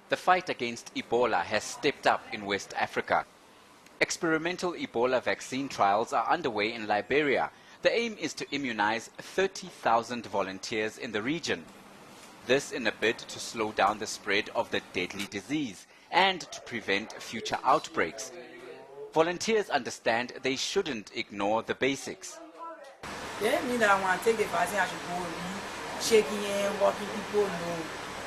The fight against Ebola has stepped up in West Africa. Experimental Ebola vaccine trials are underway in Liberia. The aim is to immunize 30,000 volunteers in the region. This in a bid to slow down the spread of the deadly disease and to prevent future outbreaks. Volunteers understand they shouldn't ignore the basics. Yeah, me that I want to take the vaccine, I should go shaking and walking people know.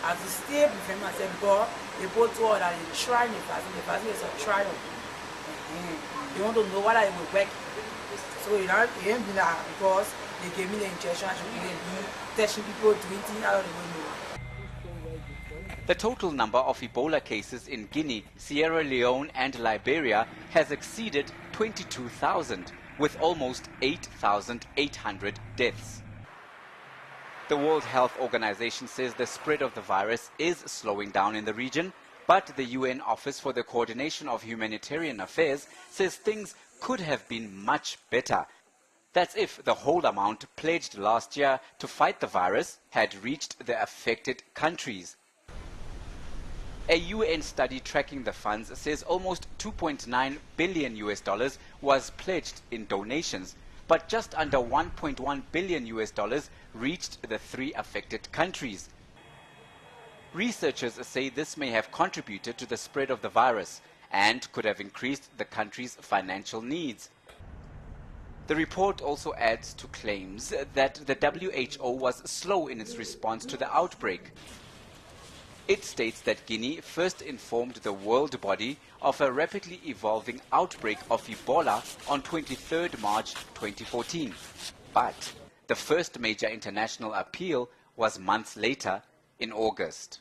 I have to stay with myself because they both told that they try the vaccine is a trial. They want to know what I will work. So you know, it ain't been that because they gave me the injection, I should be touching people, doing things I don't even know. The total number of Ebola cases in Guinea, Sierra Leone and Liberia has exceeded 22,000, with almost 8,800 deaths. The World Health Organization says the spread of the virus is slowing down in the region, but the UN Office for the Coordination of Humanitarian Affairs says things could have been much better. That's if the whole amount pledged last year to fight the virus had reached the affected countries. A UN study tracking the funds says almost $2.9 billion was pledged in donations, but just under $1.1 billion reached the 3 affected countries. Researchers say this may have contributed to the spread of the virus and could have increased the country's financial needs. The report also adds to claims that the WHO was slow in its response to the outbreak. It states that Guinea first informed the world body of a rapidly evolving outbreak of Ebola on 23 March 2014. But the first major international appeal was months later in August.